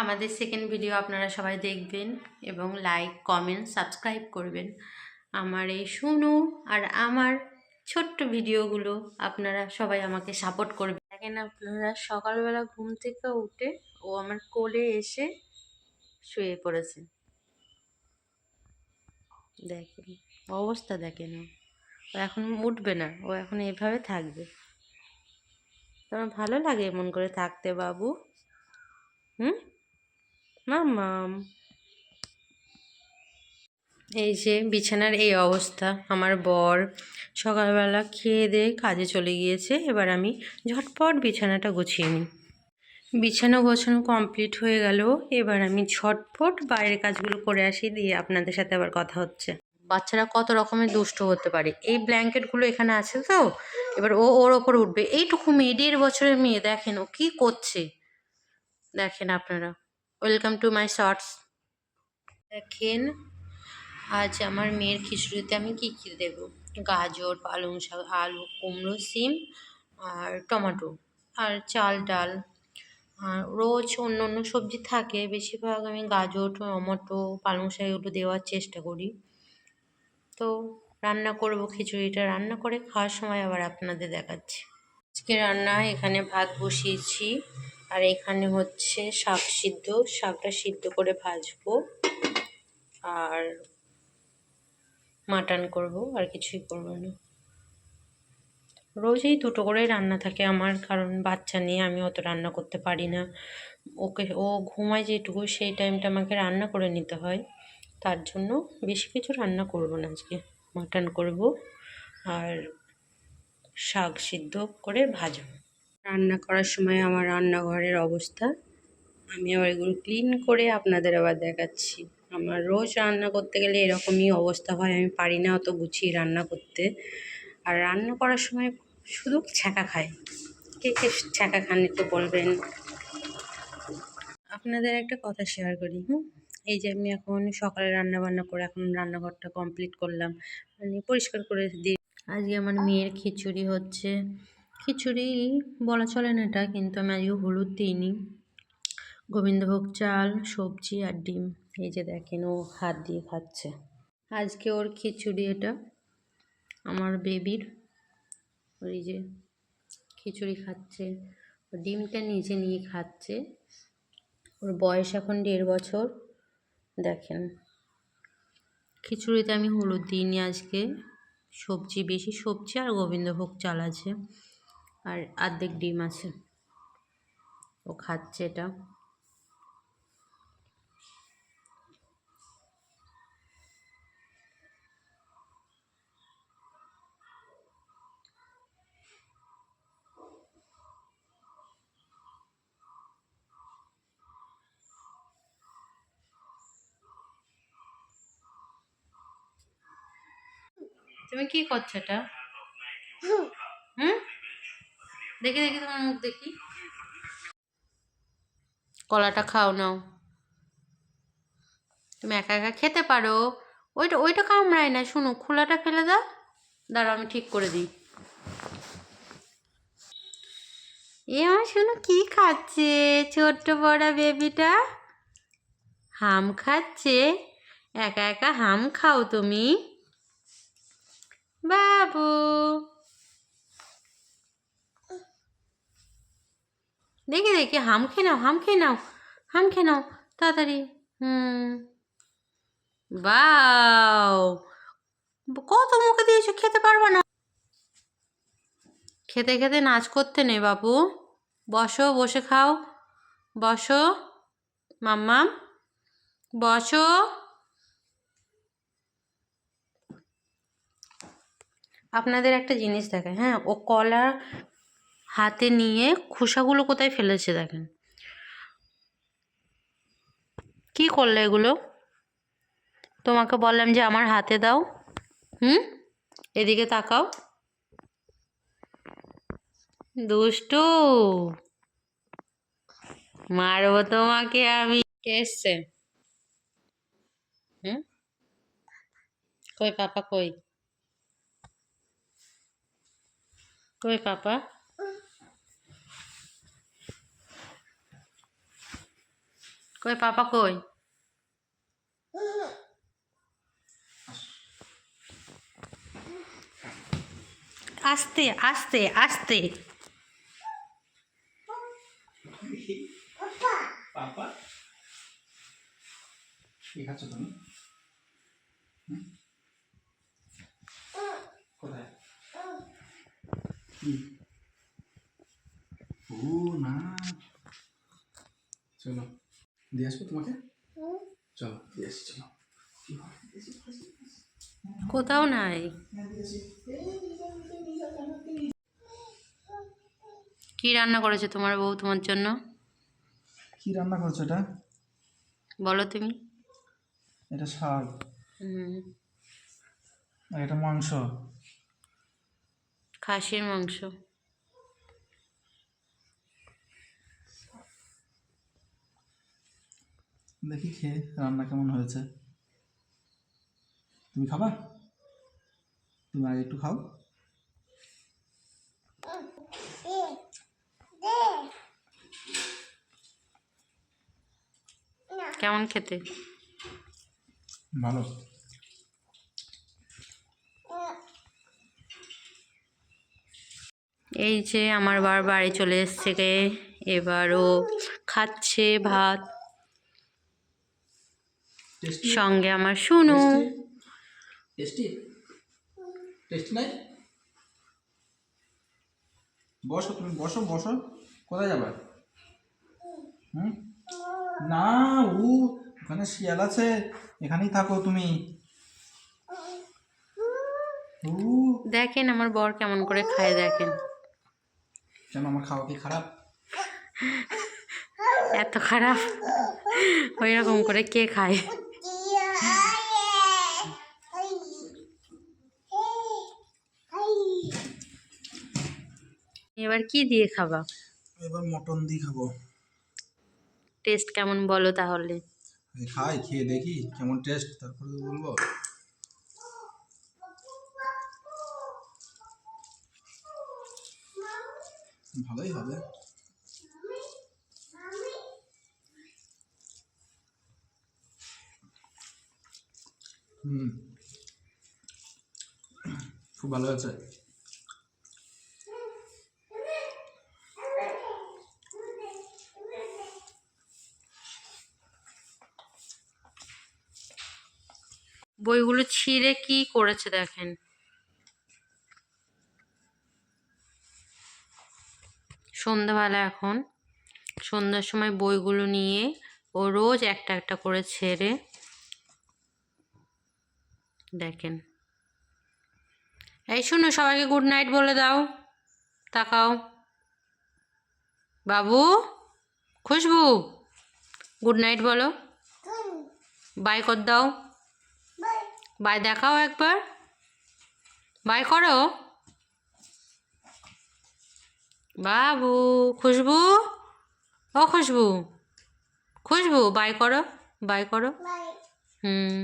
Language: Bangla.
আমাদের সেকেন্ড ভিডিও আপনারা সবাই দেখবেন এবং লাইক কমেন্ট সাবস্ক্রাইব করবেন। আমার এই শুনু আর আমার ছোট্ট ভিডিওগুলো আপনারা সবাই আমাকে সাপোর্ট করবেন। দেখেন আপনারা, সকালবেলা ঘুম থেকে উঠে ও আমার কোলে এসে শুয়ে পড়েছে। দেখেন অবস্থা, দেখেন ও এখন উঠবে না, ও এখন এভাবে থাকবে। তোমার ভালো লাগে এমন করে থাকতে বাবু? মাম্মাম। এই যে বিছানার এই অবস্থা। আমার বর সকালবেলা খেয়ে দিয়ে কাজে চলে গিয়েছে, এবার আমি ঝটপট বিছানাটা গুছিয়ে নিই। বিছানা গোছানো কমপ্লিট হয়ে গেল, এবার আমি ঝটপট বাইরের কাজগুলো করে আসি, দিয়ে আপনাদের সাথে আবার কথা হচ্ছে। বাচ্চারা কত রকমের দুষ্ট হতে পারে। এই ব্ল্যাঙ্কেটগুলো এখানে আছে তো, এবার ও ওর ওপর উঠবে। এইটুকু মেয়ে, 1.5 বছরের মেয়ে, দেখেন ও কি করছে। দেখেন আপনারা, ওয়েলকাম টু মাই শর্টস। দেখেন আজ আমার মেয়ের খিচুড়িতে আমি কী কী দেবো। গাজর, পালং শাক, আলু, কুমড়ো, সিম আর টমেটো আর চাল ডাল। আর রোজ অন্য অন্য সবজি থাকে, বেশিরভাগ আমি গাজর, টমেটো, পালং শাক এগুলো দেওয়ার চেষ্টা করি। তো রান্না করব খিচুড়িটা, রান্না করে খাওয়ার সময় আবার আপনাদের দেখাচ্ছি। আজকে রান্না, এখানে ভাত বসিয়েছি আর এখানে হচ্ছে শাক সিদ্ধ। শাকটা সিদ্ধ করে ভাজবো আর মাটন করব, আর কিছুই করবো না। রোজই 2টো করেই রান্না থাকে আমার, কারণ বাচ্চা নিয়ে আমি অত রান্না করতে পারি না। ও ঘুমায় যেটুকু, সেই টাইমটা আমাকে রান্না করে নিতে হয়। তার জন্য বেশি কিছু রান্না করব না আজকে। মাটন করব আর শাক সিদ্ধ করে ভাজবো। রান্না করার সময় আমার রান্নাঘরের অবস্থা আমি আবার এগুলো ক্লিন করে আপনাদের আবার দেখাচ্ছি। আমার রোজ রান্না করতে গেলে এরকমই অবস্থা হয়, আমি পারি না অত গুছিয়ে রান্না করতে। আর রান্না করার সময় শুধু ছ্যাঁকা খায়। কে কে ছ্যাঁকা খান একটু বলবেন। আপনাদের একটা কথা শেয়ার করি। এই যে আমি এখন সকালে রান্না বান্না করে এখন রান্নাঘরটা কমপ্লিট করলাম, মানে পরিষ্কার করে দিই। আজকে আমার মেয়ের খিচুড়ি হচ্ছে। খিচুড়ি বলা চলে না এটা, কিন্তু আমি আজকে হলুদ দিইনি। গোবিন্দভোগ চাল, সবজি আর ডিম। এই যে দেখেন ও হাত দিয়ে খাচ্ছে। আজকে ওর খিচুড়ি এটা, আমার বেবির। ওই যে খিচুড়ি খাচ্ছে, ডিমটা নিজে নিয়ে খাচ্ছে। ওর বয়স এখন 1.5 বছর। দেখেন খিচুড়িতে আমি হলুদ দিইনি আজকে। সবজি, বেশি সবজি আর গোবিন্দভোগ চাল আছে আর অর্ধেক ডিম আছে। ও খাচ্ছে এটা। তুমি কি করছো এটা? দেখি দেখি তোমার মুখ দেখি। কলাটা খাও, নাও। তুমি একা একা খেতে পারো। ওইটা ওইটা কামড়ায় না, শুনো, খোলাটা ফেলে দাও। দাঁড়াও আমি ঠিক করে দিই। আমার শুনো কি খাচ্ছে ছোট্ট বড় বেবিটা? হাম খাচ্ছে। একা একা হাম খাও তুমি বাবু? দেখি দেখি, হাম খেয়ে নাও, হাম খেয়ে নাও, হাম খেয়ে নাও তাড়াতাড়ি। বাও, কত মুখে দিয়েছো, খেতে পারবে না। খেতে খেতে নাচ করতে নেই বাবু। বসো, বসে খাও। বসো মাম্মাম, বসো। আপনাদের একটা জিনিস দেখেন, হ্যাঁ, ও কলা হাতে নিয়ে খোসাগুলো কোথায় ফেলেছে দেখেন। কি করলে এগুলো? তোমাকে বললাম যে আমার হাতে দাও। এদিকে তাকাও। দুষ্টু, মারবো তোমাকে আমি। কে এসছে? কই পাপা, কই কই পাপা? কই পাপা কই? আস্তে আস্তে আস্তে। পাপা কি খাচ্ছ তুমি? কোথায়? ও না, চলো দিয়ে আসবো তোমাকে। চলো দিয়ে আসি, চলো। কোথাও নাই। কি রান্না করেছে তোমার বউ তোমার জন্য? কি রান্না করছো এটা? বলো তুমি। এটা শাক হুম, আর এটা মাংস। খাসির মাংস। দেখি খেয়ে রান্না কেমন হয়েছে। তুমি খাবা? তুমি আগে একটু খাও। কেমন খেতে? ভালো। এই যে আমার বাড়ি চলে এসছে গে। এবারও খাচ্ছে ভাত, সঙ্গে আমার শুনু। টেস্টি টেস্টি নাই? বসো, তুমি বসো বসো। কোথায় যাবে? না, ওখানে শিয়াল আছে, এখানেই থাকো তুমি। দেখেন আমার বর কেমন করে খায়, দেখেন। কেন, আমার খাওয়া কি খারাপ? এত খারাপ? ওই রকম করে কে খায়? এবার কি দিয়ে খাবা? এবার মটন দিয়ে খাবো। টেস্ট কেমন বলো তাহলে। খাই, খেয়ে দেখি কেমন টেস্ট, তারপরে বলবো। ভালোই হবে। খুব ভালো আছে। বইগুলো ছিঁড়ে কি করেছে দেখেন। সন্ধ্যাবেলা এখন, সন্ধ্যার সময় বইগুলো নিয়ে ও রোজ একটা একটা করে ছেড়ে দেখেন। এই শোনো, সবাইকে গুড নাইট বলে দাও। তাকাও বাবু, খুশবু, গুড নাইট বলো। বাই কর দাও। বাই দেখাও একবার, বাই করো। বাবু, খুশবু, ও খুশবু, খুশবু বাই করো, বাই করো। হুম।